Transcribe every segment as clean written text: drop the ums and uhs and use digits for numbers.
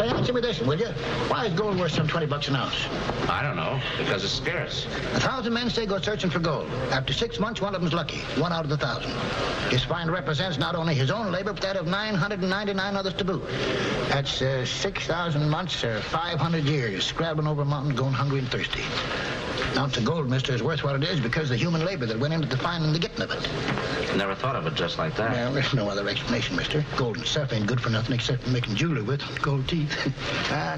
Say, answer me this, will you? Why is gold worth some $20 an ounce? I don't know, because it's scarce. 1,000 men say go searching for gold. After 6 months, one of them's lucky. 1 out of the 1,000. His find represents not only his own labor, but that of 999 others to boot. That's 6,000 months or 500 years, scrabbling over mountains, going hungry and thirsty. An ounce of gold, mister, is worth what it is because of the human labor that went into the finding and the getting of it. Never thought of it just like that. Well, there's no other explanation, mister. Gold itself ain't good for nothing except for making jewelry with. Gold teeth.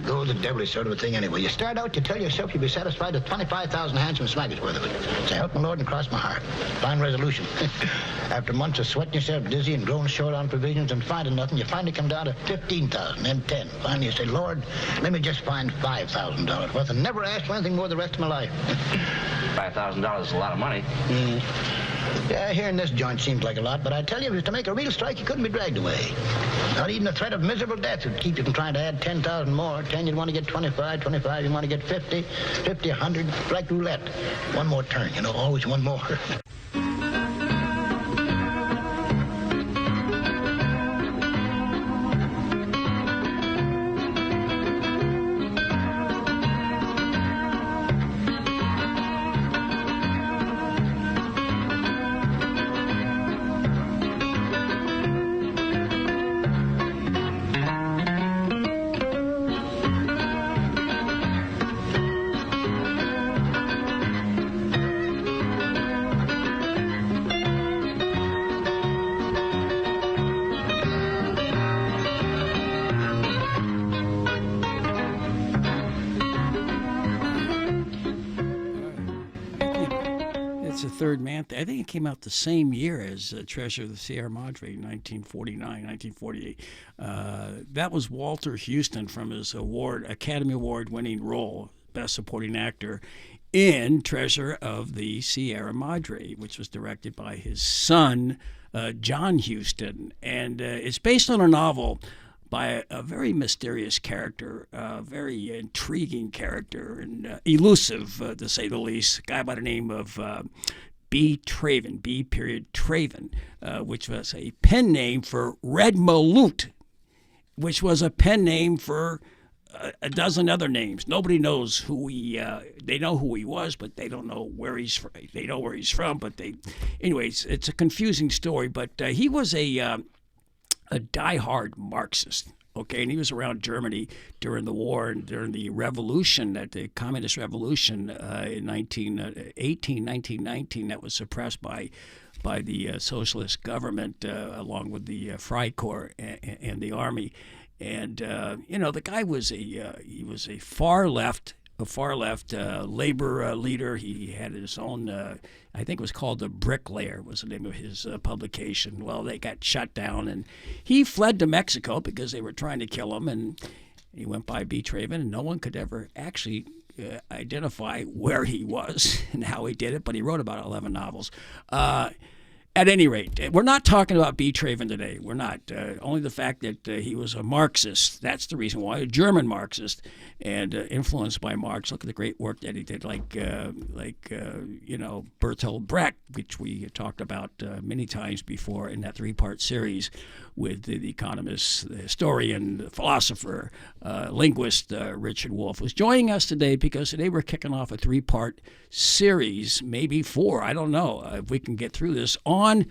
Gold's a devilish sort of a thing anyway. You start out, you tell yourself you'll be satisfied with 25,000 handsome swaggers worth of it. So help my Lord and cross my heart. Fine resolution. After months of sweating yourself dizzy and growing short on provisions and finding nothing, you finally come down to 15,000, then 10. Finally, you say, Lord, let me just find $5,000 worth and never ask for anything more the rest of my life. $5,000 is a lot of money. Yeah, here in this joint seems like a lot, but I tell you, if it was to make a real strike, you couldn't be dragged away. Not even the threat of miserable death would keep you from trying to add 10,000 more. 10, you'd want to get 25, 25, you'd want to get 50, 50, 100, like roulette. One more turn, always one more. Third Man. I think it came out the same year as Treasure of the Sierra Madre, 1949, 1948. That was Walter Houston from his Academy Award-winning role, Best Supporting Actor, in Treasure of the Sierra Madre, which was directed by his son, John Huston. And it's based on a novel by a very mysterious character, a very intriguing character, and elusive, to say the least, a guy by the name of B. Traven, B. Traven, which was a pen name for Red Maloot, which was a pen name for a dozen other names. Nobody knows who he. They know who he was, but they don't know where he's from. They know where he's from, but anyways, it's a confusing story. But he was a diehard Marxist. Okay, and he was around Germany during the war and during the revolution, the communist revolution in 1919, that was suppressed by the socialist government along with the Freikorps and the army. And the guy was a far left labor leader. He had his own, I think it was called The Bricklayer was the name of his publication. Well, they got shut down, and he fled to Mexico because they were trying to kill him, and he went by B. Traven, and no one could ever actually identify where he was and how he did it, but he wrote about 11 novels. At any rate, we're not talking about B. Traven today. We're not. Only the fact that he was a Marxist. That's the reason why. A German Marxist and influenced by Marx. Look at the great work that he did, like Bertolt Brecht, which we talked about many times before in that 3-part series with the economist, the historian, the philosopher, linguist Richard Wolff, was joining us today because today we're kicking off a 3-part series, maybe 4, I don't know, if we can get through this, on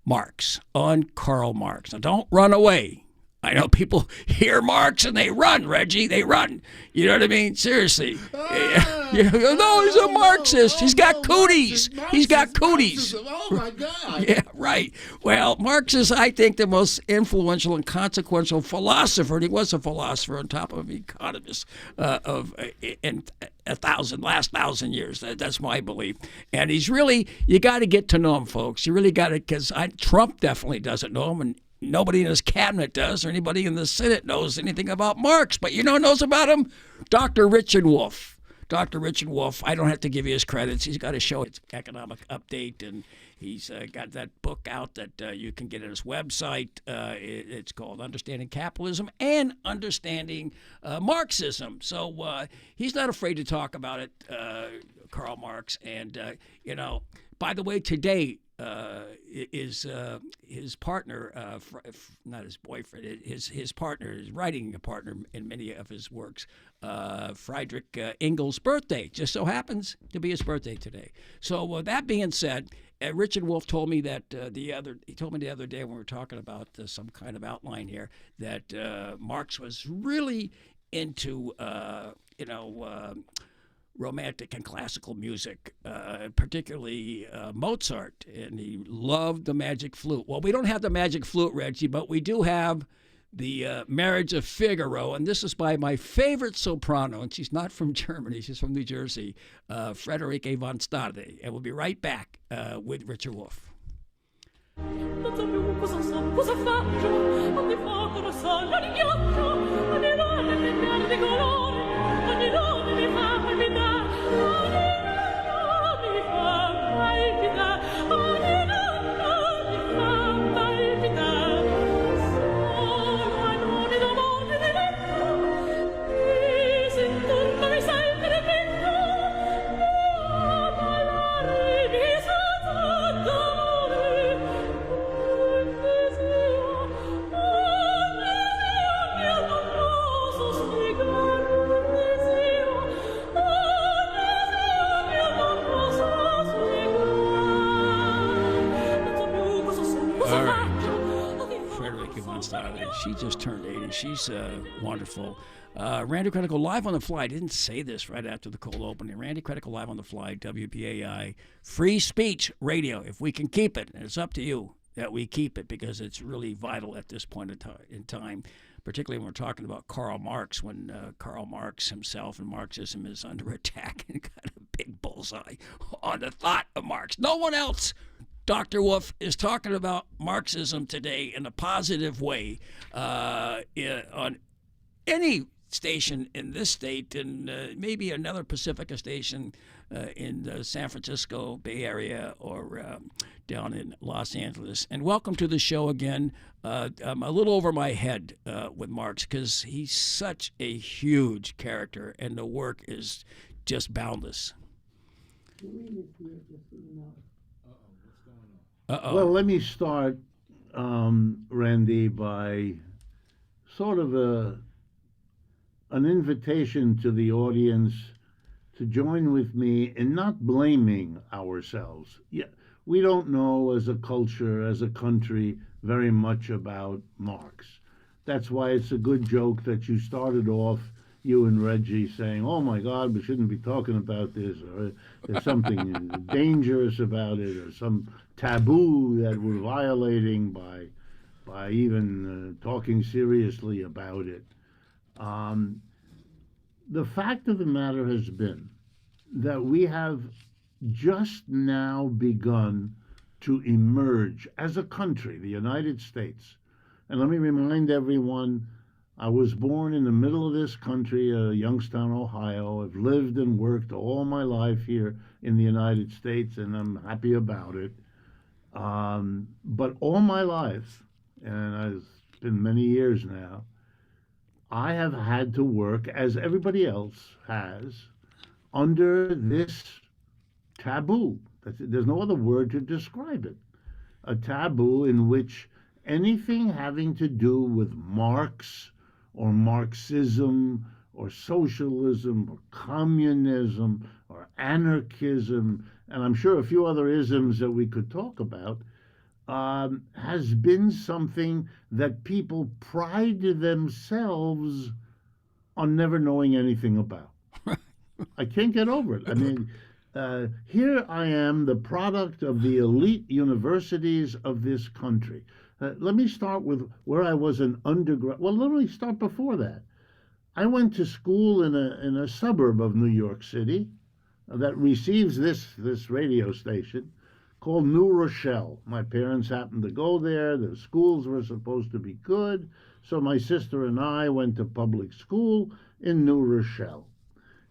Marx, on Karl Marx. Now, don't run away. I know people hear Marx and they run, Reggie. They run. You know what I mean? Seriously. No, he's a Marxist. He's got cooties. He's got cooties. Oh, my God. Yeah, right. Well, Marx is, I think, the most influential and consequential philosopher, and he was a philosopher on top of economist in last 1,000 years. That's my belief. And he's really, you got to get to know him, folks. You really got to, because Trump definitely doesn't know him, and nobody in his cabinet does, or anybody in the Senate knows anything about Marx. But you know who knows about him? Dr. Richard Wolff. Dr. Richard Wolff, I don't have to give you his credits. He's got a show, it's Economic Update, and he's got that book out that you can get at his website. It's called Understanding Capitalism and Understanding Marxism. So he's not afraid to talk about it, Karl Marx. And, by the way, today, is his partner, not his boyfriend, his partner, his writing partner in many of his works, Friedrich Engel's birthday. Just so happens to be his birthday today. So that being said, Richard Wolff told me that the other day when we were talking about some kind of outline here that Marx was really into romantic and classical music, particularly Mozart, and he loved the magic flute. Well, we don't have the magic flute, Reggie, but we do have the Marriage of Figaro, and this is by my favorite soprano, and she's not from Germany, she's from New Jersey, Friederike von Stade. And we'll be right back with Richard Wolff. Non so più cosa faccio, ogni poco lo so, non ignoto, ogni donna che perde colore, ogni nome mi fa palpitare, ogni nome mi fa palpitare, ogni nome mi fa palpitare, solo a nome d'amore di letto, e se intorno mi sempre petto, a parlare mi sa d'amore. She just turned 80. She's wonderful. Randy Critical live on the fly. I didn't say this right after the cold opening. Randy Critical live on the fly, WBAI. Free speech radio, if we can keep it. And it's up to you that we keep it because it's really vital at this point in time, particularly when we're talking about Karl Marx, when Karl Marx himself and Marxism is under attack and got a big bullseye on the thought of Marx. No one else, Dr. Wolff, is talking about Marxism today in a positive way on any station in this state and maybe another Pacifica station in the San Francisco Bay Area or down in Los Angeles. And welcome to the show again. I'm a little over my head with Marx because he's such a huge character and the work is just boundless. Uh-oh. Well, let me start, Randy, by sort of an invitation to the audience to join with me in not blaming ourselves. Yeah, we don't know as a culture, as a country, very much about Marx. That's why it's a good joke that you started off, you and Reggie, saying, oh my God, we shouldn't be talking about this, or there's something dangerous about it, or some taboo that we're violating by even talking seriously about it. The fact of the matter has been that we have just now begun to emerge as a country, the United States. And let me remind everyone, I was born in the middle of this country, Youngstown, Ohio. I've lived and worked all my life here in the United States, and I'm happy about it. But all my life, and it's been many years now, I have had to work, as everybody else has, under this taboo. There's no other word to describe it. A taboo in which anything having to do with Marx or Marxism or socialism or communism or anarchism, and I'm sure a few other isms that we could talk about, has been something that people pride themselves on never knowing anything about. I can't get over it. I mean, here I am, the product of the elite universities of this country. Let me start with where I was an undergrad. Well, let me start before that. I went to school in a suburb of New York City that receives this radio station, called New Rochelle. My parents happened to go there. The schools were supposed to be good. So my sister and I went to public school in New Rochelle.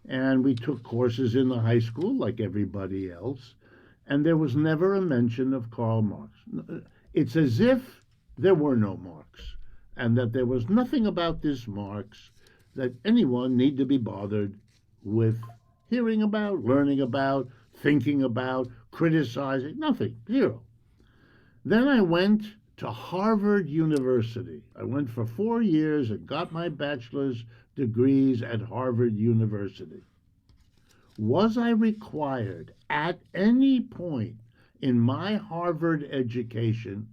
And we took courses in the high school like everybody else. And there was never a mention of Karl Marx. It's as if there were no Marx, and that there was nothing about this Marx that anyone need to be bothered with hearing about, learning about, thinking about, criticizing, nothing, zero. Then I went to Harvard University. I went for 4 years and got my bachelor's degrees at Harvard University. Was I required at any point in my Harvard education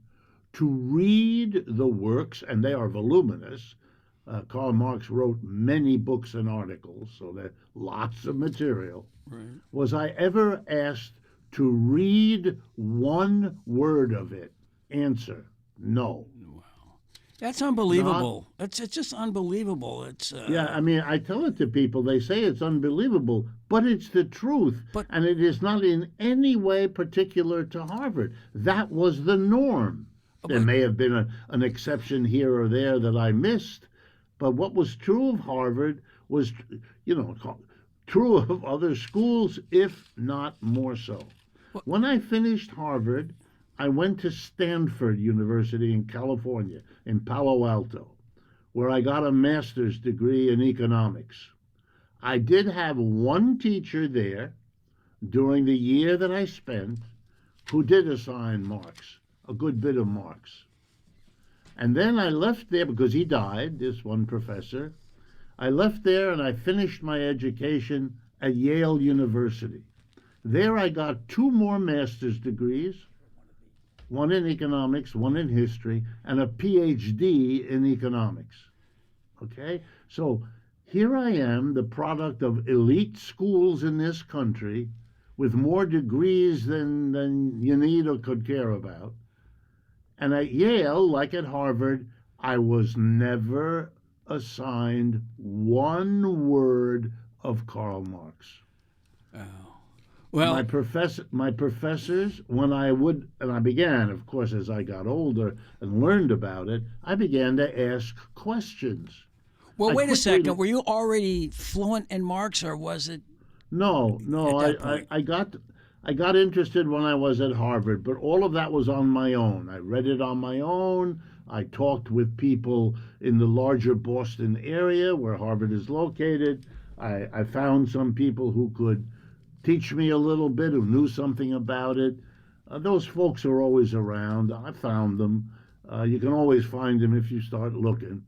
to read the works, and they are voluminous? Karl Marx wrote many books and articles, so there's lots of material. Right. Was I ever asked to read one word of it? Answer, no. Wow. That's unbelievable. It's just unbelievable. It's Yeah, I mean, I tell it to people. They say it's unbelievable, but it's the truth. And it is not in any way particular to Harvard. That was the norm. There may have been an exception here or there that I missed, but what was true of Harvard was, true of other schools, if not more so. When I finished Harvard, I went to Stanford University in California, in Palo Alto, where I got a master's degree in economics. I did have one teacher there during the year that I spent who did assign Marx, a good bit of Marx. And then I left there because he died, this one professor. I left there and I finished my education at Yale University. There I got 2 more master's degrees, one in economics, one in history, and a PhD in economics. Okay? So here I am, the product of elite schools in this country with more degrees than you need or could care about. And at Yale, like at Harvard, I was never assigned one word of Karl Marx. Oh. Well, my professors, when I would, and I began, of course, as I got older and learned about it, I began to ask questions. Well, wait a second. Were you already fluent in Marx, or was it? No. I got interested when I was at Harvard, but all of that was on my own. I read it on my own. I talked with people in the larger Boston area where Harvard is located. I found some people who could teach me a little bit, who knew something about it. Those folks are always around. I found them. You can always find them if you start looking.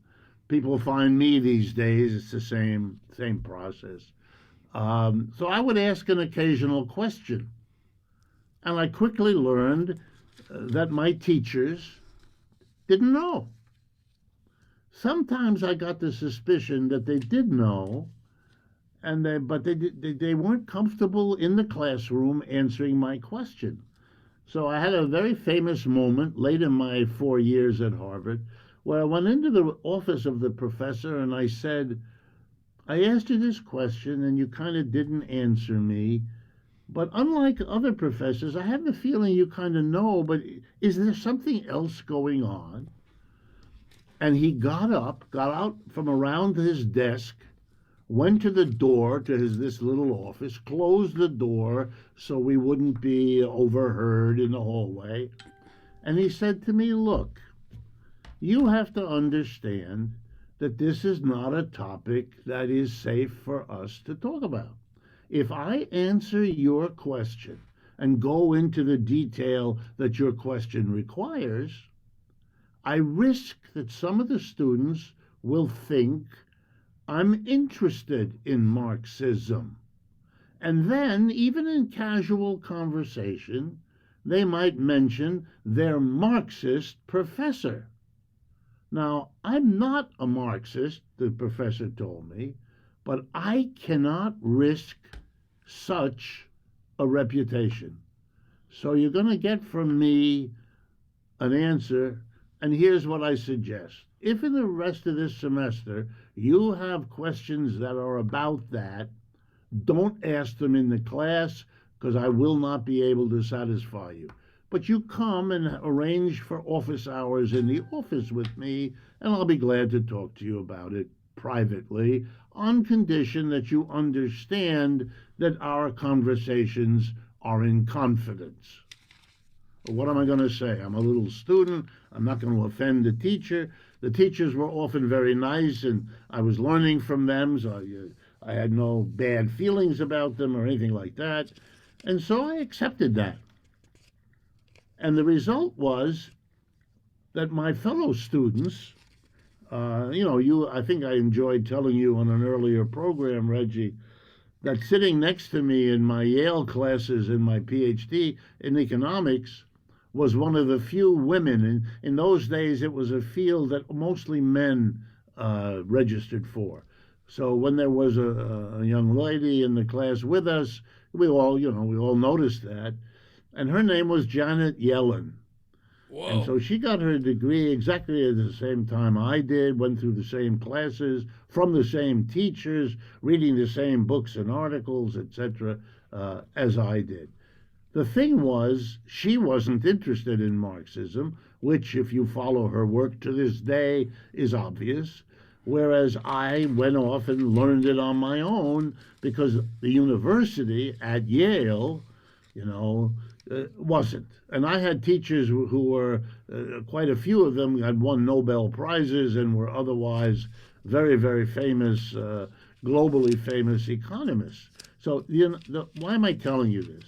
People find me these days. It's the same process. So I would ask an occasional question. And I quickly learned that my teachers didn't know. Sometimes I got the suspicion that they did know, but they weren't comfortable in the classroom answering my question. So I had a very famous moment late in my 4 years at Harvard where I went into the office of the professor and I said, I asked you this question and you kind of didn't answer me. But unlike other professors, I have the feeling you kind of know, but is there something else going on? And he got out from around his desk, went to the door to this little office, closed the door so we wouldn't be overheard in the hallway. And he said to me, look, you have to understand that this is not a topic that is safe for us to talk about. If I answer your question and go into the detail that your question requires, I risk that some of the students will think I'm interested in Marxism. And then, even in casual conversation, they might mention their Marxist professor. Now, I'm not a Marxist, the professor told me, but I cannot risk such a reputation. So you're going to get from me an answer, and here's what I suggest. If in the rest of this semester you have questions that are about that, don't ask them in the class because I will not be able to satisfy you. But you come and arrange for office hours in the office with me, and I'll be glad to talk to you about it privately on condition that you understand that our conversations are in confidence. What am I going to say? I'm a little student. I'm not going to offend the teacher. The teachers were often very nice, and I was learning from them, so I had no bad feelings about them or anything like that. And so I accepted that. And the result was that my fellow students, I think I enjoyed telling you on an earlier program, Reggie, that sitting next to me in my Yale classes in my PhD in economics was one of the few women. And in those days, it was a field that mostly men registered for. So when there was a young lady in the class with us, we all noticed that. And her name was Janet Yellen. Whoa. And so she got her degree exactly at the same time I did, went through the same classes, from the same teachers, reading the same books and articles, etc., as I did. The thing was, she wasn't interested in Marxism, which, if you follow her work to this day, is obvious, whereas I went off and learned it on my own because the university at Yale, wasn't. And I had teachers who were, quite a few of them had won Nobel Prizes and were otherwise very, very famous, globally famous economists. So why am I telling you this?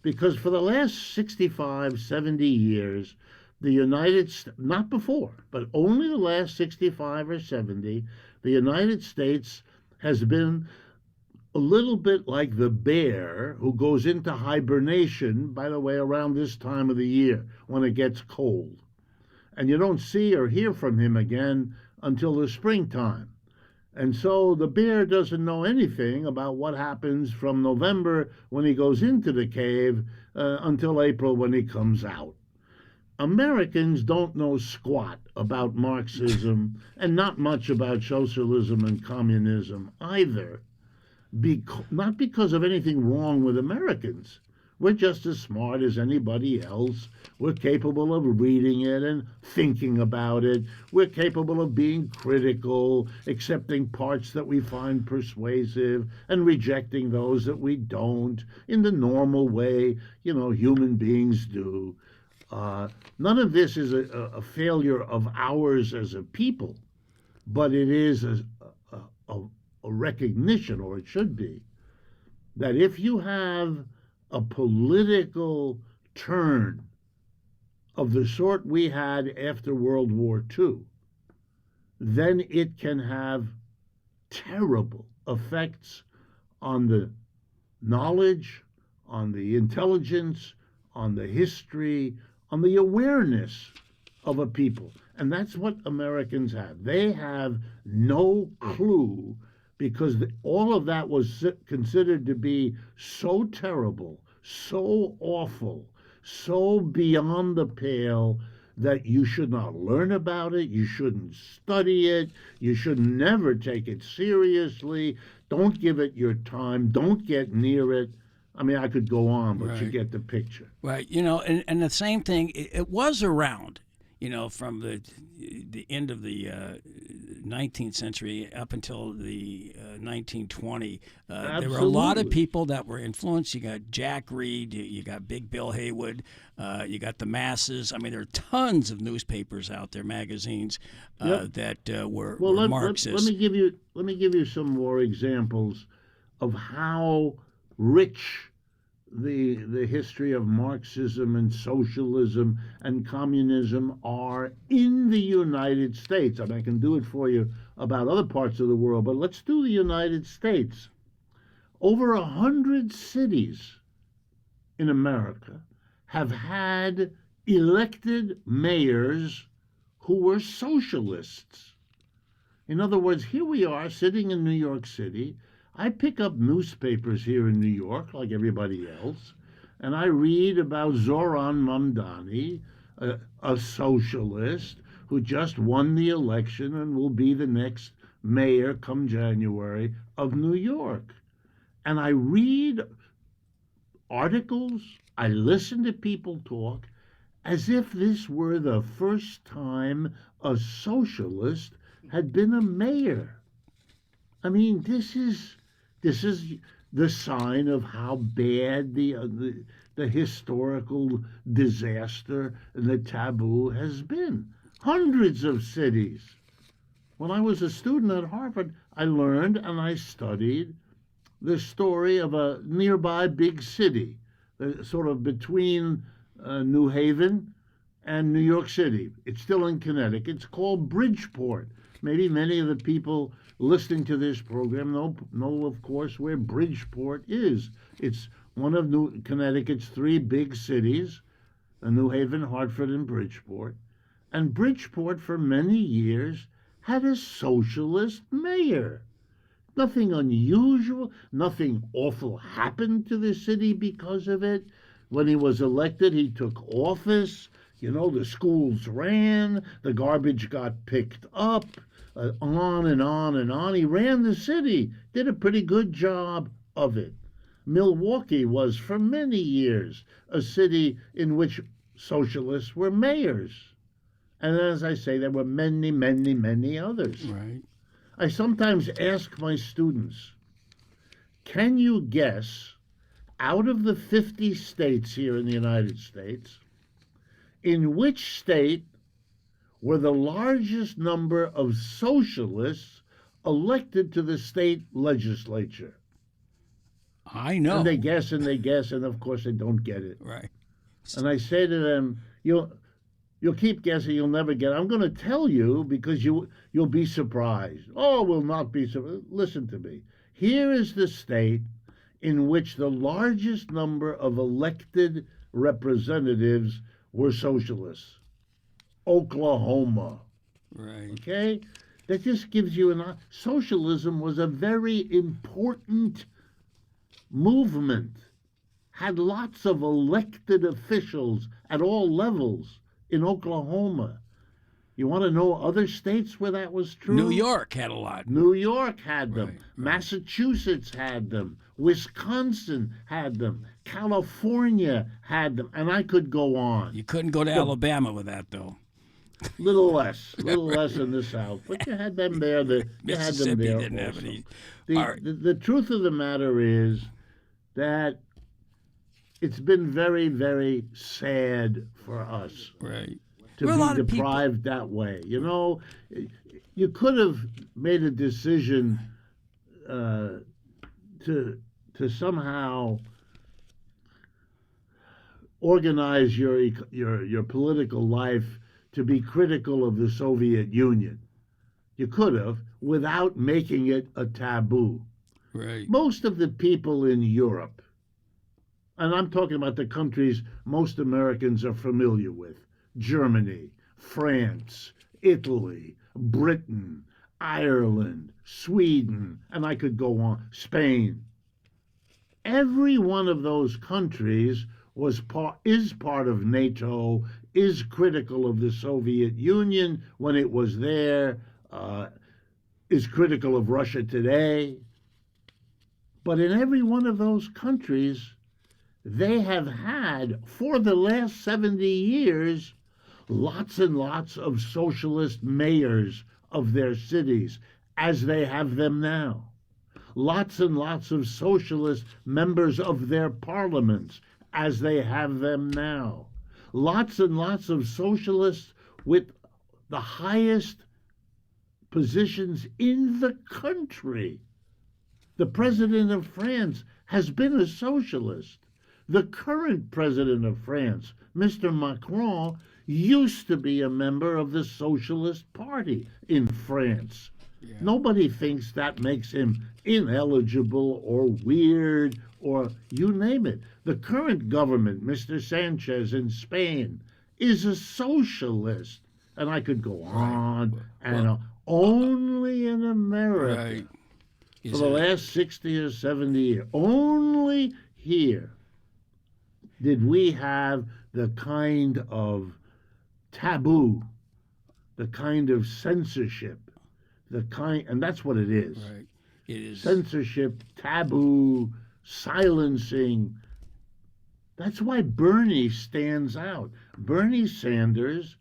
Because for the last 65, 70 years, the United States, not before, but only the last 65 or 70, the United States has been a little bit like the bear who goes into hibernation, by the way, around this time of the year when it gets cold. And you don't see or hear from him again until the springtime. And so the bear doesn't know anything about what happens from November when he goes into the cave until April when he comes out. Americans don't know squat about Marxism and not much about socialism and communism either. Not because of anything wrong with Americans. We're just as smart as anybody else. We're capable of reading it and thinking about it. We're capable of being critical, accepting parts that we find persuasive and rejecting those that we don't in the normal way, human beings do. None of this is a failure of ours as a people, but it is a recognition, or it should be, that if you have a political turn of the sort we had after World War II, then it can have terrible effects on the knowledge, on the intelligence, on the history, on the awareness of a people. And that's what Americans have. They have no clue because all of that was considered to be so terrible, so awful, so beyond the pale that you should not learn about it, you shouldn't study it, you should never take it seriously, don't give it your time, don't get near it. I mean, I could go on, but you get the picture. Right. And the same thing, it was around, from the end of the 19th century up until the 1920. There were a lot of people that were influenced. You got Jack Reed, you got Big Bill Haywood, you got the masses. I mean, there are tons of newspapers out there, magazines that were Marxist. Let me give you some more examples of how rich the history of Marxism and socialism and communism are in the United States. I mean, I can do it for you about other parts of the world, but let's do the United States. Over 100 cities in America have had elected mayors who were socialists. In other words, here we are sitting in New York City. I pick up newspapers here in New York, like everybody else, and I read about Zoran Mamdani, a socialist who just won the election and will be the next mayor come January of New York. And I read articles, I listen to people talk, as if this were the first time a socialist had been a mayor. I mean, this is the sign of how bad the historical disaster and the taboo has been. Hundreds of cities. When I was a student at Harvard, I learned and I studied the story of a nearby big city, sort of between New Haven, and New York City. It's still in Connecticut. It's called Bridgeport. Maybe many of the people listening to this program know of course, where Bridgeport is. It's one of Connecticut's three big cities, New Haven, Hartford, and Bridgeport. And Bridgeport, for many years, had a socialist mayor. Nothing unusual, nothing awful happened to the city because of it. When he was elected, he took office. You know, the schools ran, the garbage got picked up, on and on and on. He ran the city, did a pretty good job of it. Milwaukee was, for many years, a city in which socialists were mayors. And as I say, there were many, many, many others. Right. I sometimes ask my students, can you guess, out of the 50 states here in the United States, in which state were the largest number of socialists elected to the state legislature? I know. And they guess and they guess, and of course they don't get it. Right. And I say to them, you'll keep guessing, you'll never get it. I'm going to tell you because you'll be surprised. Oh, will not be surprised. Listen to me. Here is the state in which the largest number of elected representatives were socialists. Oklahoma. Right. Okay? That just gives you socialism was a very important movement. Had lots of elected officials at all levels in Oklahoma. You want to know other states where that was true? New York had a lot. New York had them. Right. Massachusetts had them. Wisconsin had them. California had them. And I could go on. You couldn't go to Alabama with that, though. Little less in the South. But you had them there. You had them Mississippi there didn't have also. any. The truth of the matter is that it's been very, very sad for us. Right. To Well, a lot be of people- deprived that way. You know, you could have made a decision to somehow organize your political life to be critical of the Soviet Union. You could have, without making it a taboo. Right. Most of the people in Europe, and I'm talking about the countries most Americans are familiar with, Germany, France, Italy, Britain, Ireland, Sweden, and I could go on, Spain. Every one of those countries is part of NATO, is critical of the Soviet Union when it was there, is critical of Russia today. But in every one of those countries, they have had, for the last 70 years, lots and lots of socialist mayors of their cities, as they have them now. Lots and lots of socialist members of their parliaments, as they have them now. Lots and lots of socialists with the highest positions in the country. The president of France has been a socialist. The current president of France, Mr. Macron, used to be a member of the Socialist Party in France. Yeah. Nobody thinks that makes him ineligible or weird or you name it. The current government, Mr. Sanchez in Spain, is a socialist. And I could go on and on. Only in America, Right. for the last 60 or 70 years, only here did we have the kind of taboo, the kind of censorship, and that's what it is. Right. It is. Censorship, taboo, silencing. That's why Bernie stands out. Bernie Sanders,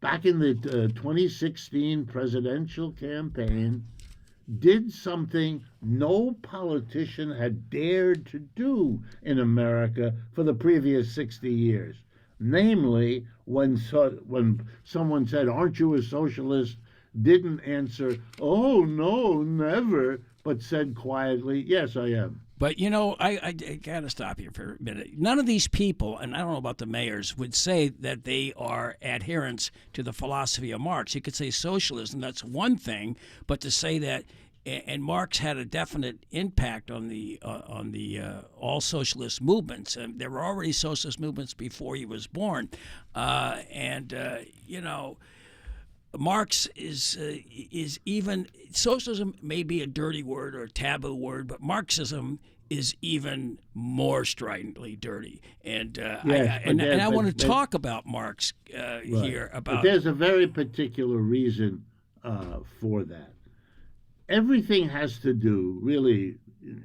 back in the 2016 presidential campaign, did something no politician had dared to do in America for the previous 60 years. Namely, when someone said, "Aren't you a socialist?" didn't answer, "Oh, no, never," but said quietly, "Yes, I am." But, you know, I got to stop here for a minute. None of these people, and I don't know about the mayors, would say that they are adherents to the philosophy of Marx. You could say socialism, that's one thing, but to say that, and Marx had a definite impact on the all socialist movements. And there were already socialist movements before he was born. You know, Marx is even, socialism may be a dirty word or a taboo word, but Marxism is even more stridently dirty. And I want to talk about Marx here. About, but there's a very particular reason for that. Everything has to do, really,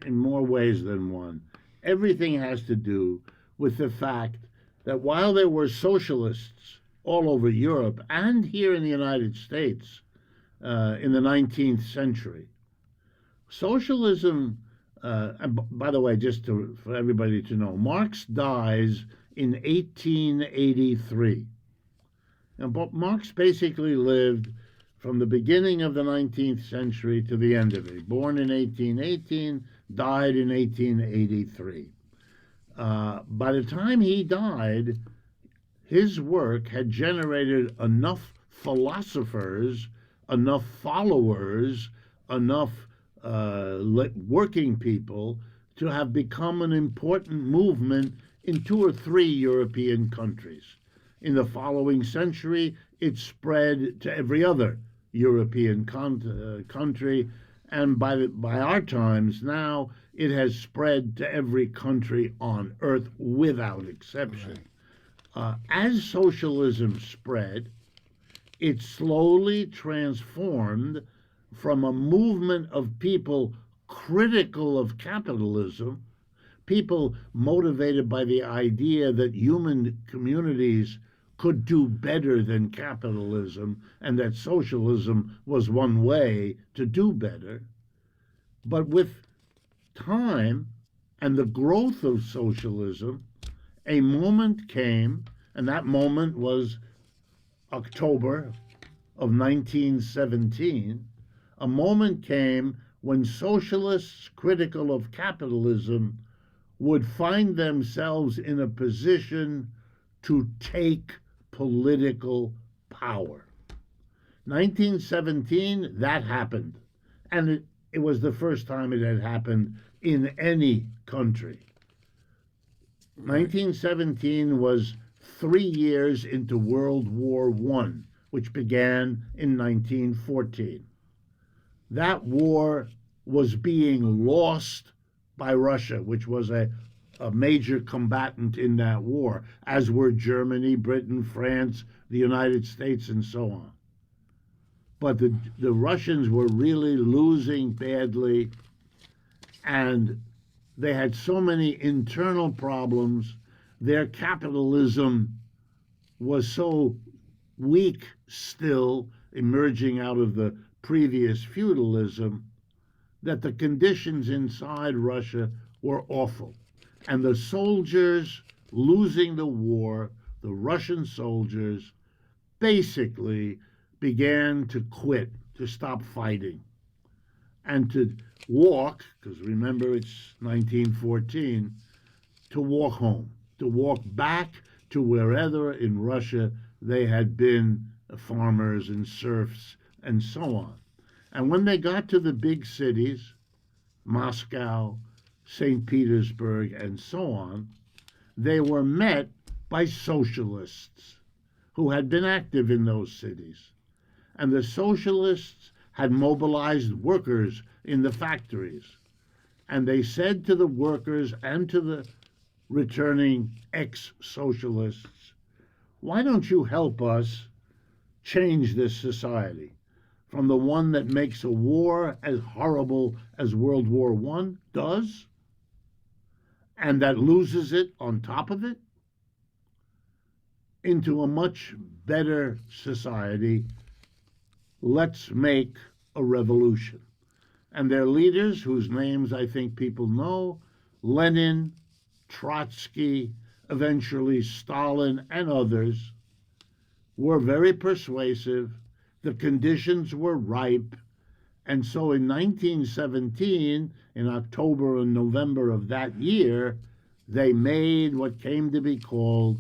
in more ways than one, everything has to do with the fact that while there were socialists all over Europe and here in the United States in the 19th century, socialism, and by the way, just for everybody to know, Marx dies in 1883. And Marx basically lived from the beginning of the 19th century to the end of it. Born in 1818, died in 1883. By the time he died, his work had generated enough philosophers, enough followers, enough working people to have become an important movement in 2 or 3 European countries. In the following century, it spread to every other European country, and by our times now, it has spread to every country on earth without exception. Right. As socialism spread, it slowly transformed from a movement of people critical of capitalism, people motivated by the idea that human communities could do better than capitalism and that socialism was one way to do better. But with time and the growth of socialism, a moment came, and that moment was October of 1917. A moment came when socialists critical of capitalism would find themselves in a position to take political power. 1917, that happened. And it was the first time it had happened in any country. 1917 was 3 years into World War I, which began in 1914. That war was being lost by Russia, which was a major combatant in that war, as were Germany, Britain, France, the United States, and so on. But the Russians were really losing badly, and they had so many internal problems. Their capitalism was so weak still, emerging out of the previous feudalism, that the conditions inside Russia were awful. And the soldiers losing the war, the Russian soldiers, basically began to quit, to stop fighting, and to walk, because remember it's 1914, to walk home, to walk back to wherever in Russia they had been farmers and serfs and so on. And when they got to the big cities, Moscow, St. Petersburg, and so on, they were met by socialists who had been active in those cities. And the socialists had mobilized workers in the factories. And they said to the workers and to the returning ex-socialists, why don't you help us change this society from the one that makes a war as horrible as World War I does, and that loses it on top of it, into a much better society. Let's make a revolution. And their leaders, whose names I think people know, Lenin, Trotsky, eventually Stalin, and others, were very persuasive. The conditions were ripe, And so in 1917, in October and November of that year, they made what came to be called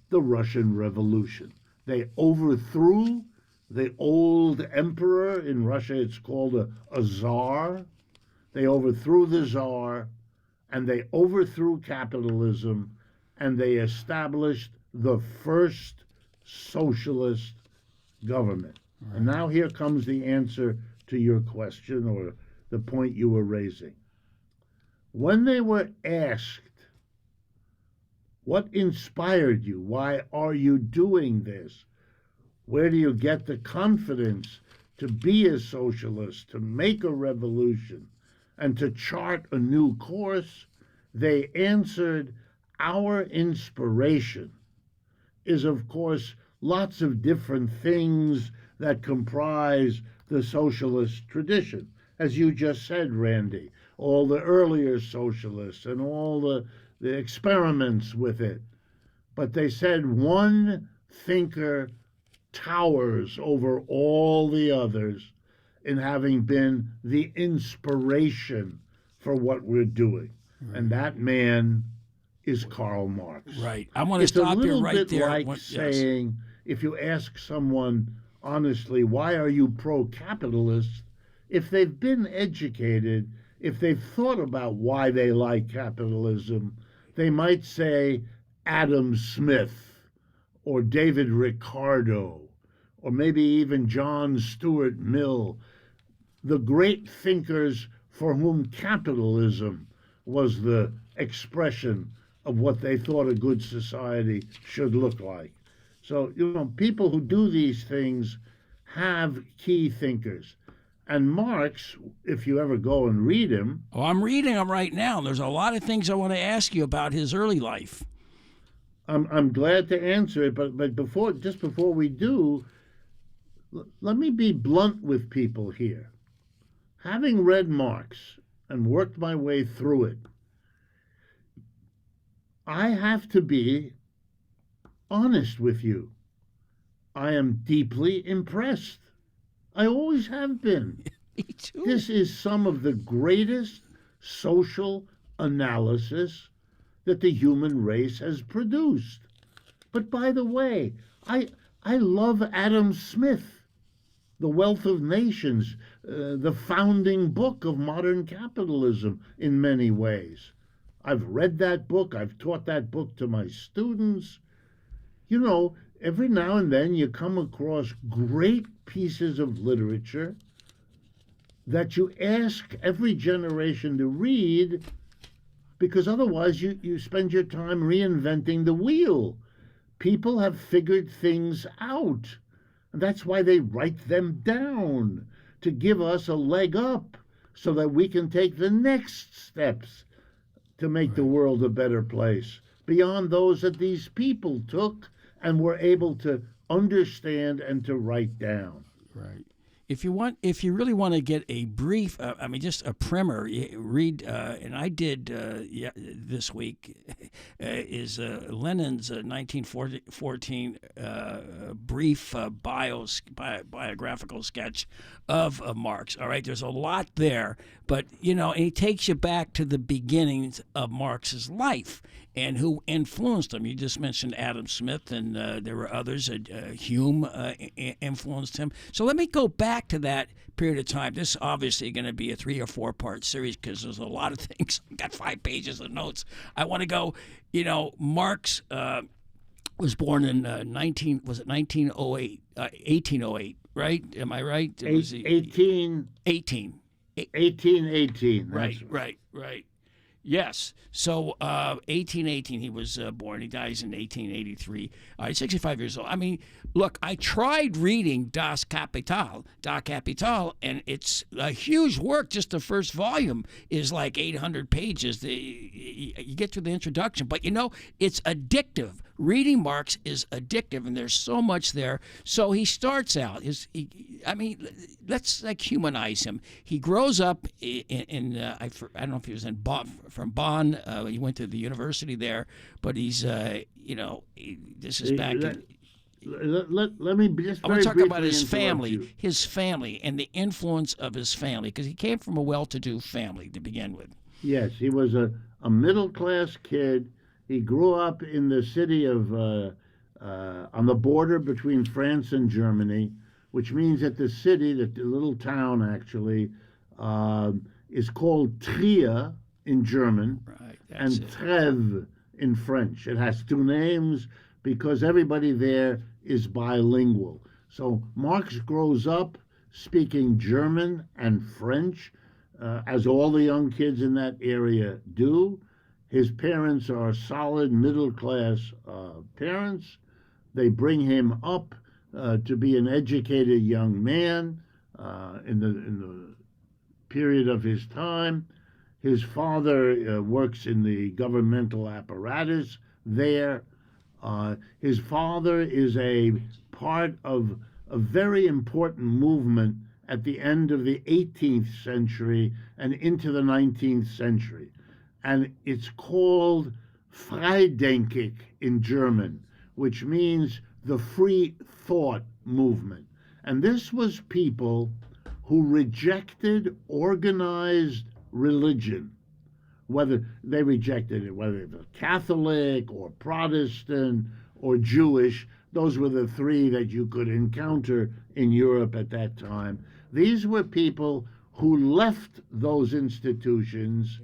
the Russian Revolution. They overthrew the old emperor. In Russia, it's called a czar. They overthrew the czar, and they overthrew capitalism, and they established the first socialist government. Right. And now here comes the answer to your question, or the point you were raising. When they were asked, what inspired you? Why are you doing this? Where do you get the confidence to be a socialist, to make a revolution, and to chart a new course? They answered, our inspiration is, of course, lots of different things that comprise the socialist tradition. As you just said, Randy, all the earlier socialists and all the experiments with it. But they said one thinker towers over all the others in having been the inspiration for what we're doing. Right. And that man is Karl Marx. Right. I want to stop you right there. It's a little bit like saying, if you ask someone honestly, why are you pro-capitalist? If they've been educated, if they've thought about why they like capitalism, they might say Adam Smith or David Ricardo or maybe even John Stuart Mill, the great thinkers for whom capitalism was the expression of what they thought a good society should look like. So, people who do these things have key thinkers. And Marx, if you ever go and read him... Oh, I'm reading him right now. There's a lot of things I want to ask you about his early life. I'm glad to answer it, but before we do, let me be blunt with people here. Having read Marx and worked my way through it, I have to be honest with you. I am deeply impressed. I always have been. Me too. This is some of the greatest social analysis that the human race has produced. But by the way, I love Adam Smith, The Wealth of Nations, the founding book of modern capitalism in many ways. I've read that book. I've taught that book to my students. Every now and then you come across great pieces of literature that you ask every generation to read, because otherwise you spend your time reinventing the wheel. People have figured things out, and that's why they write them down, to give us a leg up so that we can take the next steps to make the world a better place, beyond those that these people took and were able to understand and to write down. Right. If you really want to get a brief, just a primer, read, and I did this week, is Lenin's 1914 brief biographical sketch of Marx. All right, there's a lot there, but and he takes you back to the beginnings of Marx's life and who influenced him. You just mentioned Adam Smith, and there were others. Hume influenced him. So let me go back to that period of time. This is obviously going to be a 3 or 4 part series because there's a lot of things. I've got 5 pages of notes. I want to go, Marx was born in 1808, right? Am I right? It was 1818. Right. Yes. So 1818 he was born. He dies in 1883. 65 years old. I mean, look, I tried reading Das Kapital, and it's a huge work. Just the first volume is like 800 pages. You get through the introduction, but it's addictive. Reading Marx is addictive, and there's so much there. So he starts out. Let's humanize him. He grows up in I don't know if he was in Bonn, from Bonn. He went to the university there, but he's this is back in. let me just I very want to talk about briefly his interrupt family, and the influence of his family, because he came from a well-to-do family to begin with. Yes, he was a middle-class kid. He grew up in the city of on the border between France and Germany, which means that the city, that the little town actually, is called Trier in German Right. and Trèves in French. It has two names because everybody there is bilingual. So Marx grows up speaking German and French, as all the young kids in that area do. His parents are solid middle class parents. They bring him up to be an educated young man in the period of his time. His father works in the governmental apparatus there. His father is a part of a very important movement at the end of the 18th century and into the 19th century. And it's called Freidenkig in German, which means the free thought movement. And this was people who rejected organized religion, whether they rejected it, whether it was Catholic or Protestant or Jewish. Those were the three that you could encounter in Europe at that time. These were people who left those institutions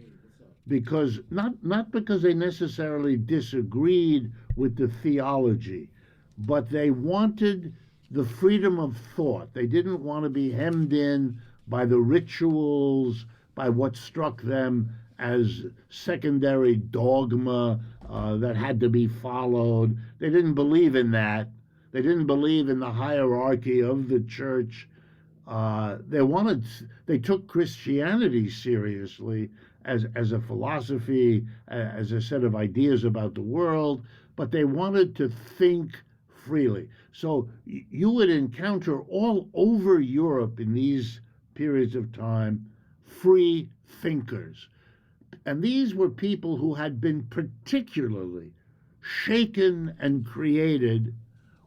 because not because they necessarily disagreed with the theology, but they wanted the freedom of thought. They didn't want to be hemmed in by the rituals, by what struck them as secondary dogma that had to be followed. They didn't believe in that. They didn't believe in the hierarchy of the church. They took Christianity seriously as a philosophy, as a set of ideas about the world, but they wanted to think freely. So you would encounter all over Europe in these periods of time free thinkers. And these were people who had been particularly shaken and created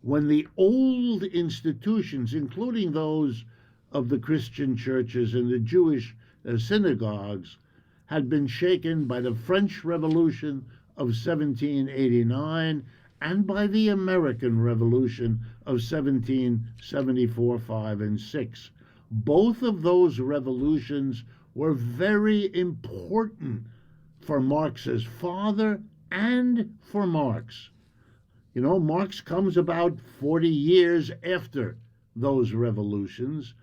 when the old institutions, including those of the Christian churches and the Jewish synagogues, had been shaken by the French Revolution of 1789 and by the American Revolution of 1774, 5, and 6. Both of those revolutions were very important for Marx's father and for Marx. You know, Marx comes about 40 years after those revolutions,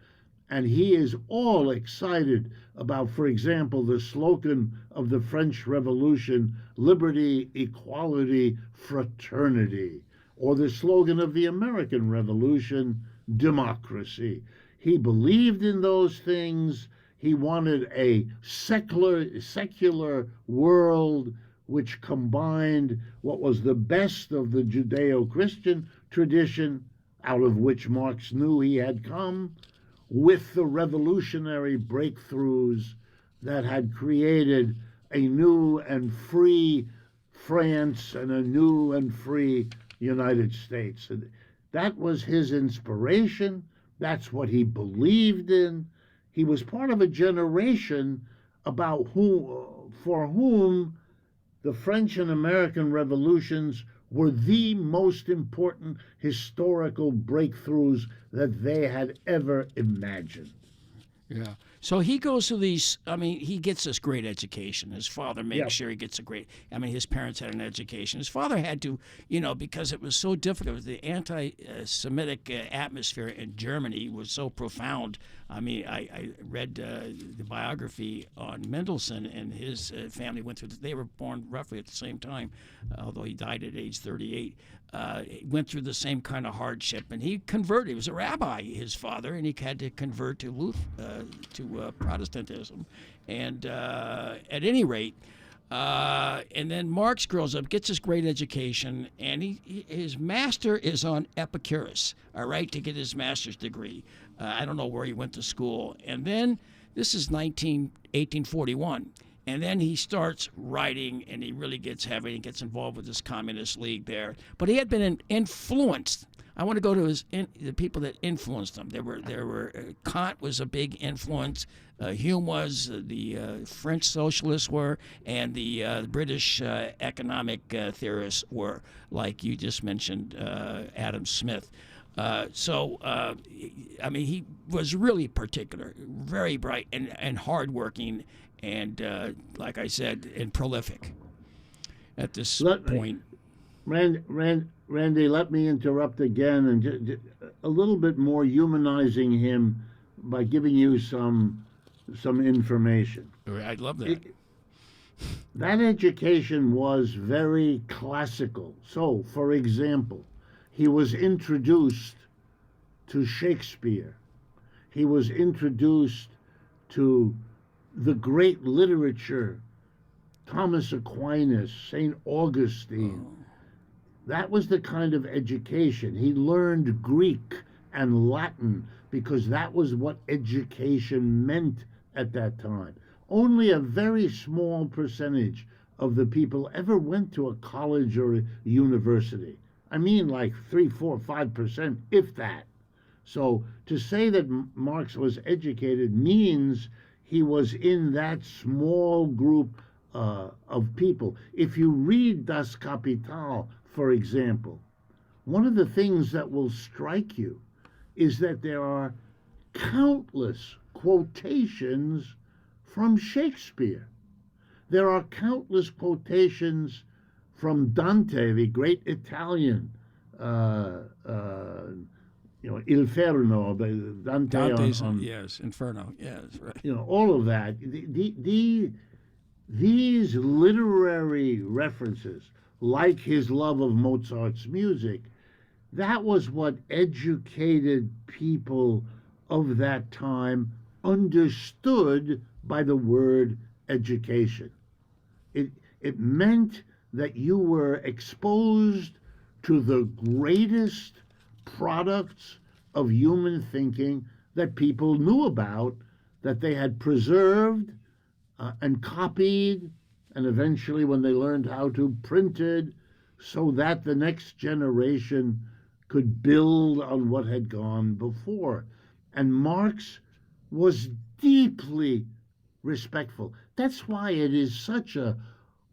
and he is all excited about, for example, the slogan of the French Revolution, liberty, equality, fraternity, or the slogan of the American Revolution, democracy. He believed in those things. He wanted a secular world which combined what was the best of the Judeo-Christian tradition, out of which Marx knew he had come, with the revolutionary breakthroughs that had created a new and free France and a new and free United States. And that was his inspiration. That's what he believed in. He was part of a generation for whom the French and American revolutions were the most important historical breakthroughs that they had ever imagined. Yeah. So he goes to these, he gets this great education. His father makes sure he gets his parents had an education. His father had to, because it was so difficult. The anti-Semitic atmosphere in Germany was so profound. I read the biography on Mendelssohn, and his family went through, they were born roughly at the same time, although he died at age 38. Went through the same kind of hardship, and he converted. He was a rabbi, his father, and he had to convert to Protestantism. And at any rate, and then Marx grows up, gets his great education, and his master is on Epicurus, all right, to get his master's degree. I don't know where he went to school. And then this is 1841. And then he starts writing, and he really gets heavy and gets involved with this communist league there. But he had been influenced. I want to go to the people that influenced him. There were Kant was a big influence. Hume was, the French socialists were, and the British economic theorists were, like you just mentioned, Adam Smith. I mean, he was really particular, very bright and hardworking, and like I said, and prolific at this point. Randy, let me interrupt again and a little bit more humanizing him by giving you some information. I'd love that. That education was very classical. So, for example, he was introduced to Shakespeare. He was introduced to the great literature, Thomas Aquinas, St. Augustine. Oh. That was the kind of education. He learned Greek and Latin because that was what education meant at that time. Only a very small percentage of the people ever went to a college or a university. I mean, like 3, 4, 5%, if that. So to say that Marx was educated means he was in that small group of people. If you read Das Kapital, for example, one of the things that will strike you is that there are countless quotations from Shakespeare. There are countless quotations from Dante, the great Italian, Il Ferno, Dante's, yes, Inferno, yes, right. All of that. These literary references, like his love of Mozart's music, that was what educated people of that time understood by the word education. It meant that you were exposed to the greatest products of human thinking that people knew about, that they had preserved and copied, and eventually when they learned how to, printed, so that the next generation could build on what had gone before. And Marx was deeply respectful. That's why it is such a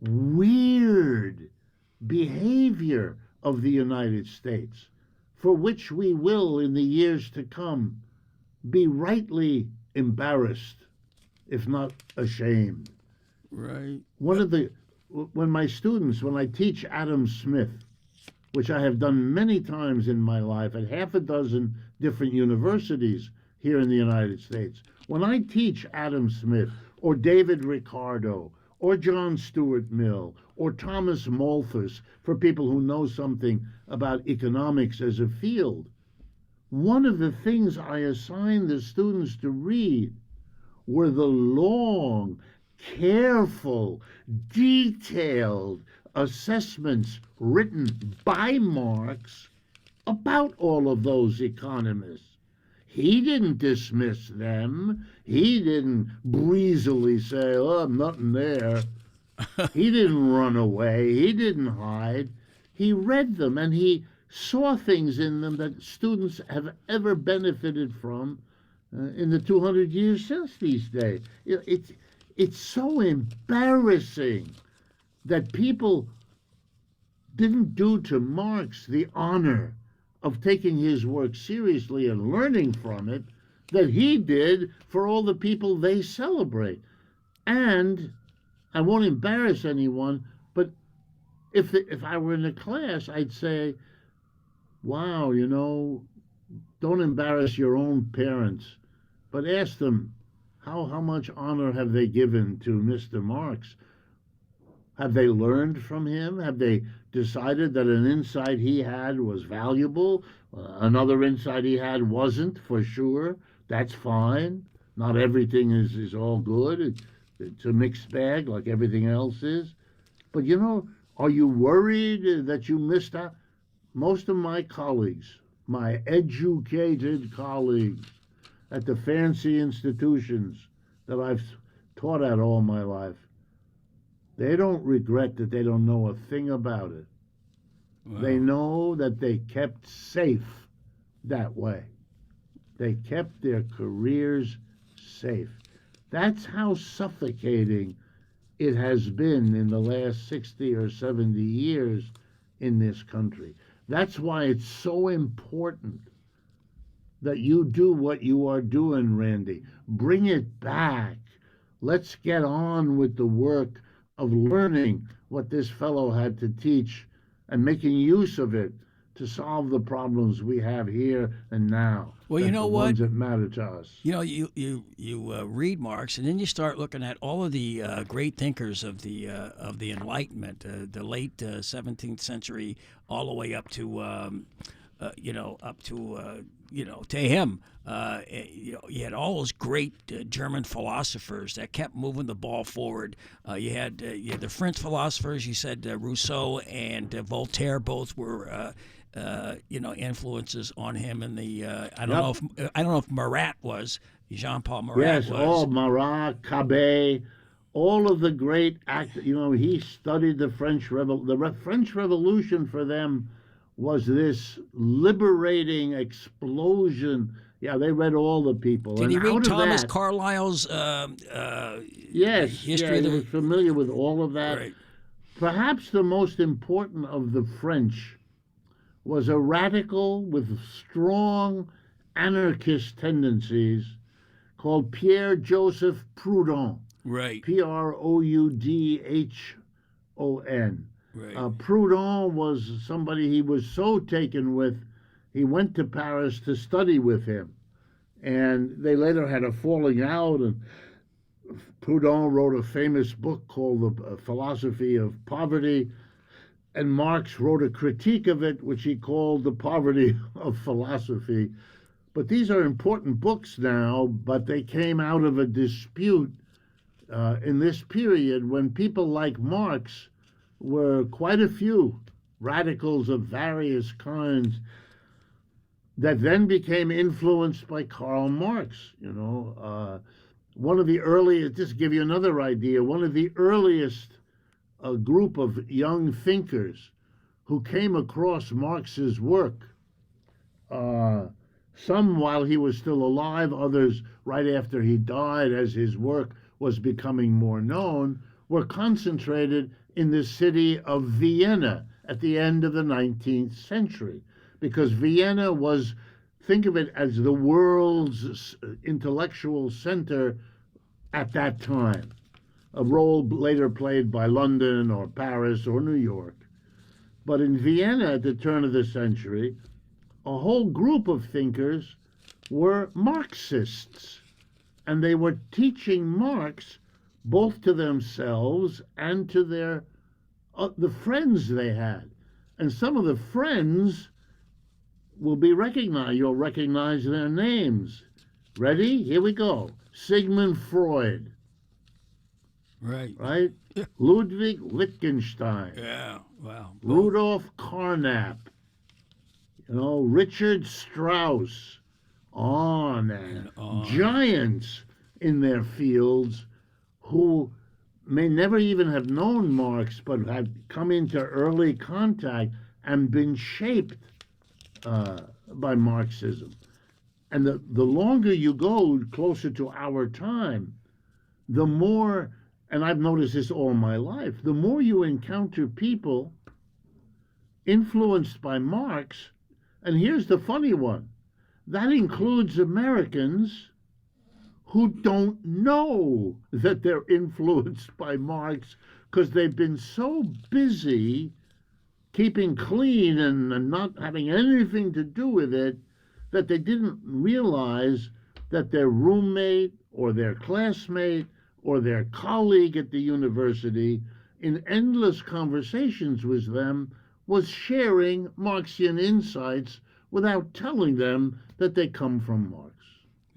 weird behavior of the United States, for which we will, in the years to come, be rightly embarrassed, if not ashamed. Right. When I teach Adam Smith, which I have done many times in my life at half a dozen different universities here in the United States, when I teach Adam Smith or David Ricardo or John Stuart Mill or Thomas Malthus, for people who know something about economics as a field, one of the things I assigned the students to read were the long, careful, detailed assessments written by Marx about all of those economists. He didn't dismiss them. He didn't breezily say, oh, nothing there. He didn't run away. He didn't hide. He read them, and he saw things in them that students have ever benefited from in the 200 years since these days. It's so embarrassing that people didn't do to Marx the honor of taking his work seriously and learning from it that he did for all the people they celebrate. And I won't embarrass anyone, but if I were in a class, I'd say, wow, don't embarrass your own parents, but ask them, how much honor have they given to Mr. Marx? Have they learned from him? Have they decided that an insight he had was valuable? Another insight he had wasn't, for sure. That's fine. Not everything is all good. It's a mixed bag like everything else is. But, are you worried that you missed out? Most of my colleagues, my educated colleagues at the fancy institutions that I've taught at all my life, They don't regret that they don't know a thing about it. Wow. They know that they kept safe that way. They kept their careers safe. That's how suffocating it has been in the last 60 or 70 years in this country. That's why it's so important that you do what you are doing, Randy. Bring it back. Let's get on with the work of learning what this fellow had to teach and making use of it to solve the problems we have here and now. Well, you know the what? ones that matter to us. You know, you read Marx, and then you start looking at all of the great thinkers of the Enlightenment, the late 17th century, all the way up to to him. You had all those great German philosophers that kept moving the ball forward. You had the French philosophers. You said Rousseau and Voltaire both were influences on him. And the I don't know if Marat was Jean-Paul Marat. Yes, all Marat, Cabet, all of the great actors. You know, he studied the French Revolution. The French Revolution for them was this liberating explosion. Yeah, they read all the people. Did and he read out of Thomas that, Carlyle's yes, history? he was familiar with all of that. Right. Perhaps the most important of the French was a radical with strong anarchist tendencies called Pierre-Joseph Proudhon. Right. Proudhon. Right. Proudhon was somebody he was so taken with, he went to Paris to study with him. And they later had a falling out, and Proudhon wrote a famous book called The Philosophy of Poverty, and Marx wrote a critique of it, which he called The Poverty of Philosophy. But these are important books now, but they came out of a dispute in this period when people like Marx were quite a few radicals of various kinds that then became influenced by Karl Marx. You know, one of the earliest, just to give you another idea, one of the earliest group of young thinkers who came across Marx's work, some while he was still alive, others right after he died as his work was becoming more known, were concentrated in the city of Vienna at the end of the 19th century. Because Vienna was, think of it as the world's intellectual center at that time, a role later played by London or Paris or New York. But in Vienna at the turn of the century, a whole group of thinkers were Marxists, and they were teaching Marx both to themselves and to their the friends they had. And some of the friends will be recognized. You'll recognize their names. Ready? Here we go. Sigmund Freud. Right. Right? Ludwig Wittgenstein. Yeah. Wow. Rudolf Carnap. You know, Richard Strauss. On and on. Giants in their fields who may never even have known Marx, but had come into early contact and been shaped by Marxism. And the longer you go closer to our time, the more, and I've noticed this all my life, the more you encounter people influenced by Marx, and here's the funny one, that includes Americans who don't know that they're influenced by Marx because they've been so busy keeping clean and not having anything to do with it that they didn't realize that their roommate or their classmate or their colleague at the university in endless conversations with them was sharing Marxian insights without telling them that they come from Marx.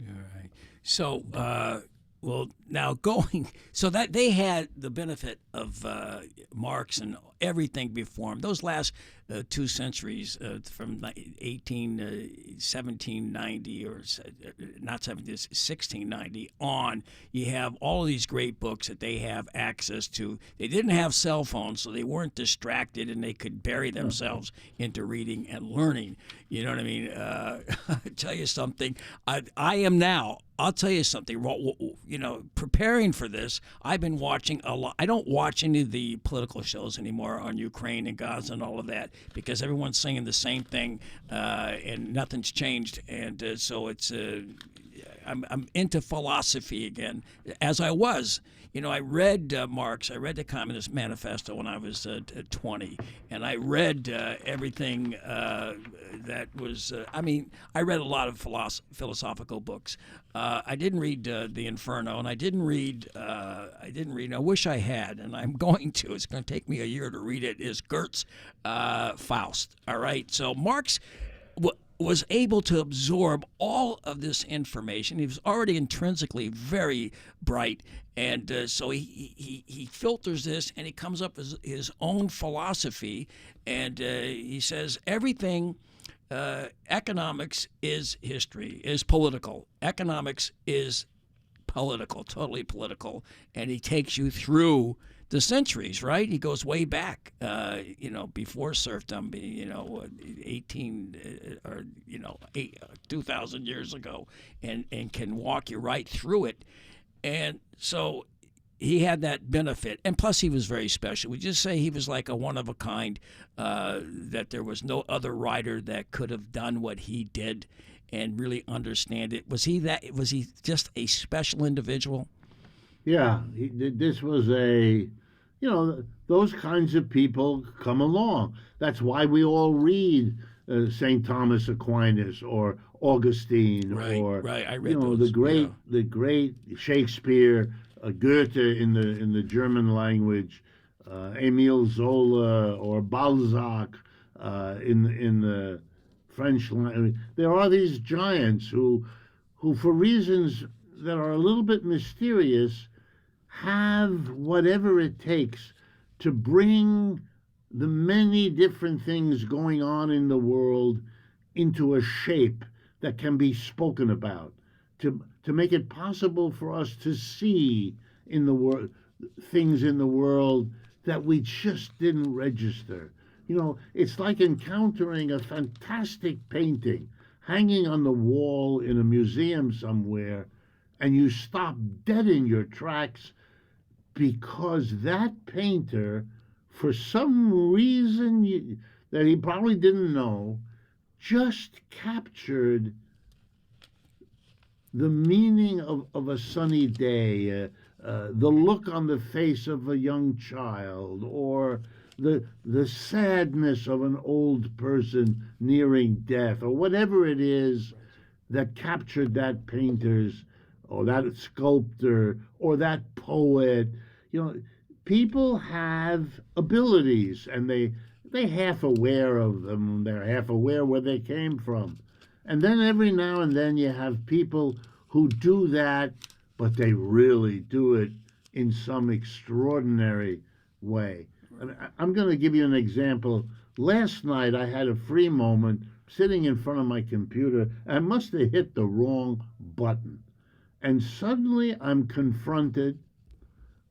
All right. So, now so that they had the benefit of Marx and everything before him. Those last 2 centuries from 1790 or not 1690 on. You have all of these great books that they have access to. They didn't have cell phones, so they weren't distracted, and they could bury themselves into reading and learning. You know what I mean? I'll tell you something. I am now. I'll tell you something. You know, preparing for this, I've been watching a lot. I don't watch any of the political shows anymore on Ukraine and Gaza and all of that because everyone's saying the same thing, and nothing's changed. And so it's I'm into philosophy again, as I was. You know, I read Marx. I read the Communist Manifesto when I was 20, and I read everything that was. I read a lot of philosophical books. I didn't read The Inferno, and I didn't read. I wish I had, and I'm going to. It's going to take me a year to read it. Is Goethe's Faust? All right. So Marx was able to absorb all of this information. He was already intrinsically very bright, and so he filters this, and he comes up with his own philosophy, and he says everything. Economics is history, is political. Economics is political, totally political, and he takes you through the centuries, right? He goes way back, before serfdom, 2,000 years ago, and can walk you right through it. And so he had that benefit. And plus, he was very special. We just say he was like a one of a kind, that there was no other writer that could have done what he did and really understand it. Was he just a special individual? Yeah, this was those kinds of people come along. That's why we all read St. Thomas Aquinas or Augustine, or I read those. the great Shakespeare, Goethe in the German language, Emile Zola or Balzac in the French language. There are these giants who for reasons that are a little bit mysterious, have whatever it takes to bring the many different things going on in the world into a shape that can be spoken about, to make it possible for us to see in the world things in the world that we just didn't register. You know, it's like encountering a fantastic painting hanging on the wall in a museum somewhere, and you stop dead in your tracks because that painter, for some reason that he probably didn't know, just captured the meaning of a sunny day, the look on the face of a young child, or the sadness of an old person nearing death, or whatever it is that captured that painter's, or that sculptor, or that poet. You know, people have abilities, and they're half aware of them. They're half aware where they came from. And then every now and then you have people who do that, but they really do it in some extraordinary way. And I'm going to give you an example. Last night I had a free moment sitting in front of my computer. I must have hit the wrong button. And suddenly I'm confronted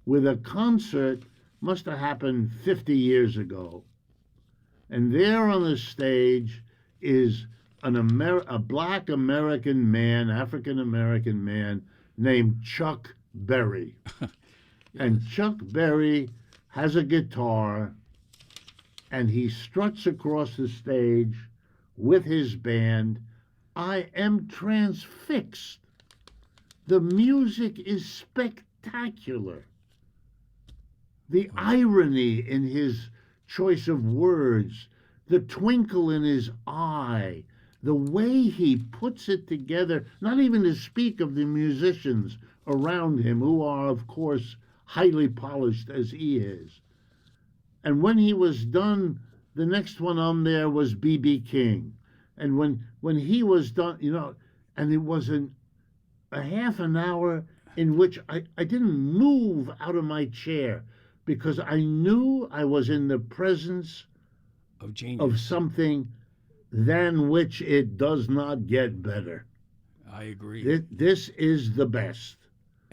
with a concert, must have happened 50 years ago. And there on the stage is a black American man, African American man, named Chuck Berry. Yes. And Chuck Berry has a guitar, and he struts across the stage with his band. I am transfixed. The music is spectacular. The irony in his choice of words, the twinkle in his eye, the way he puts it together, not even to speak of the musicians around him, who are, of course, highly polished as he is. And when he was done, the next one on there was B.B. King. And when he was done, and it was a half an hour in which I didn't move out of my chair, because I knew I was in the presence of genius, of something than which it does not get better. I agree. This is the best.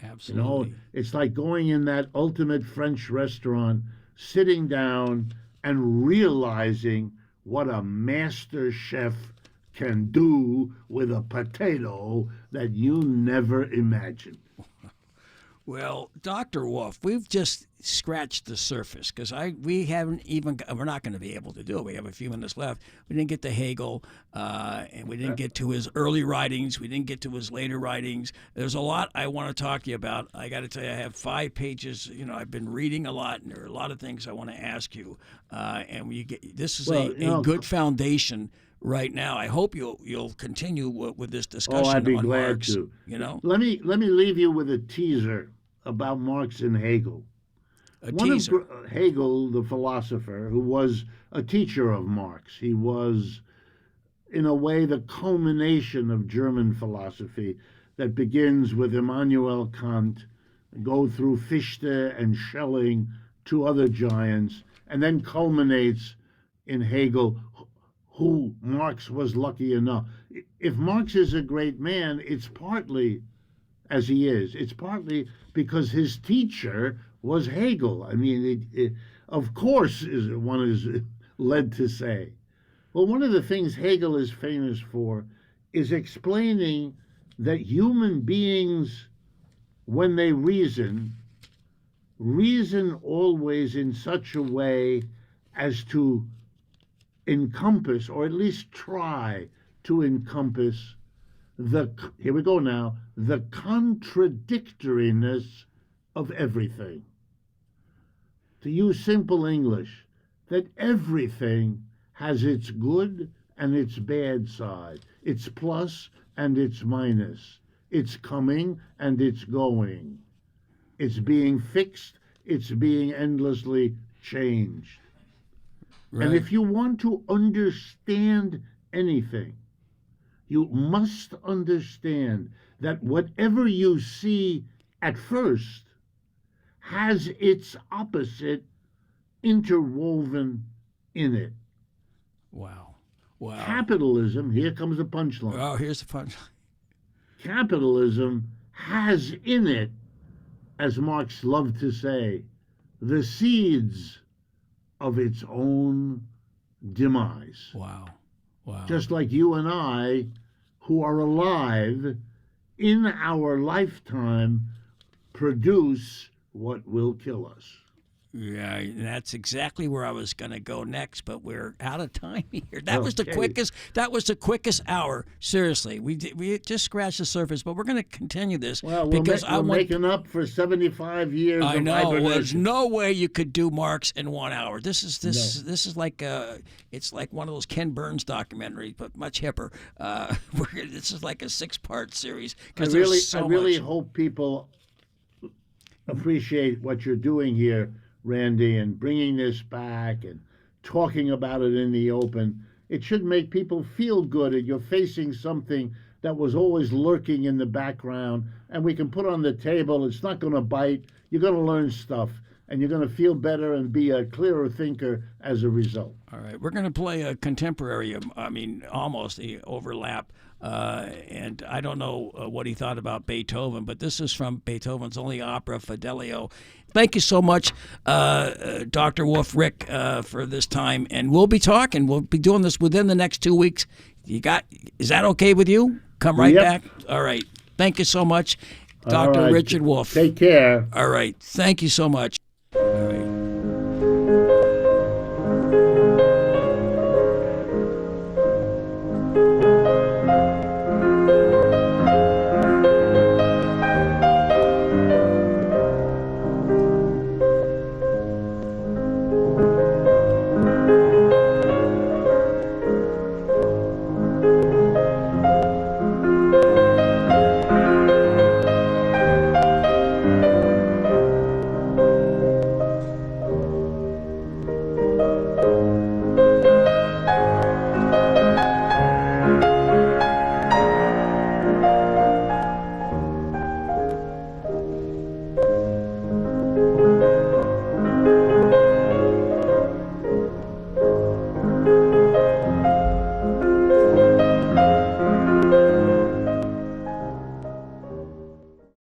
Absolutely. It's like going in that ultimate French restaurant, sitting down and realizing what a master chef can do with a potato that you never imagined. Well, Dr. Wolff, we've just scratched the surface because we're not going to be able to do it. We have a few minutes left. We didn't get to Hegel, and we didn't get to his early writings. We didn't get to his later writings. There's a lot I want to talk to you about. I got to tell you, I have 5 pages. I've been reading a lot, and there are a lot of things I want to ask you. And this is a good foundation right now. I hope you'll continue with this discussion. Oh, I'd be on glad Marx, to. Let me leave you with a teaser about Marx and Hegel. Hegel, the philosopher, who was a teacher of Marx, he was, in a way, the culmination of German philosophy that begins with Immanuel Kant, go through Fichte and Schelling, 2 other giants, and then culminates in Hegel, who Marx was lucky enough. If Marx is a great man, it's partly, as he is, it's partly because his teacher was Hegel. I mean, of course, one is led to say. Well, one of the things Hegel is famous for is explaining that human beings, when they reason always in such a way as to encompass, or at least try to encompass, here we go now, the contradictoriness of everything. To use simple English, that everything has its good and its bad side, its plus and its minus, its coming and its going, it's being fixed, it's being endlessly changed. Right. And if you want to understand anything, you must understand that whatever you see at first has its opposite interwoven in it. Wow. Capitalism, here comes the punchline. Oh, here's the punchline. Capitalism has in it, as Marx loved to say, the seeds of its own demise. Wow. Just like you and I, who are alive in our lifetime, produce what will kill us. Yeah, that's exactly where I was going to go next, but we're out of time here. That was the quickest. That was the quickest hour. Seriously, we just scratched the surface, but we're going to continue this because we're making up for 75 years. I of know. hibernation. There's no way you could do Marx in 1 hour. This is like it's like one of those Ken Burns documentaries, but much hipper. This is like a 6-part series because I really hope people appreciate what you're doing here, Randy, and bringing this back and talking about it in the open. It should make people feel good that you're facing something that was always lurking in the background, and we can put on the table. It's not going to bite. You're going to learn stuff, and you're going to feel better and be a clearer thinker as a result. All right. We're going to play a contemporary, almost the overlap. And I don't know what he thought about Beethoven, but this is from Beethoven's only opera, Fidelio. Thank you so much, Dr. Wolff, Rick, for this time. And we'll be talking. We'll be doing this within the next 2 weeks. Is that okay with you? Come right back? All right. Thank you so much, Dr. Richard Wolff. Take care. All right. Thank you so much.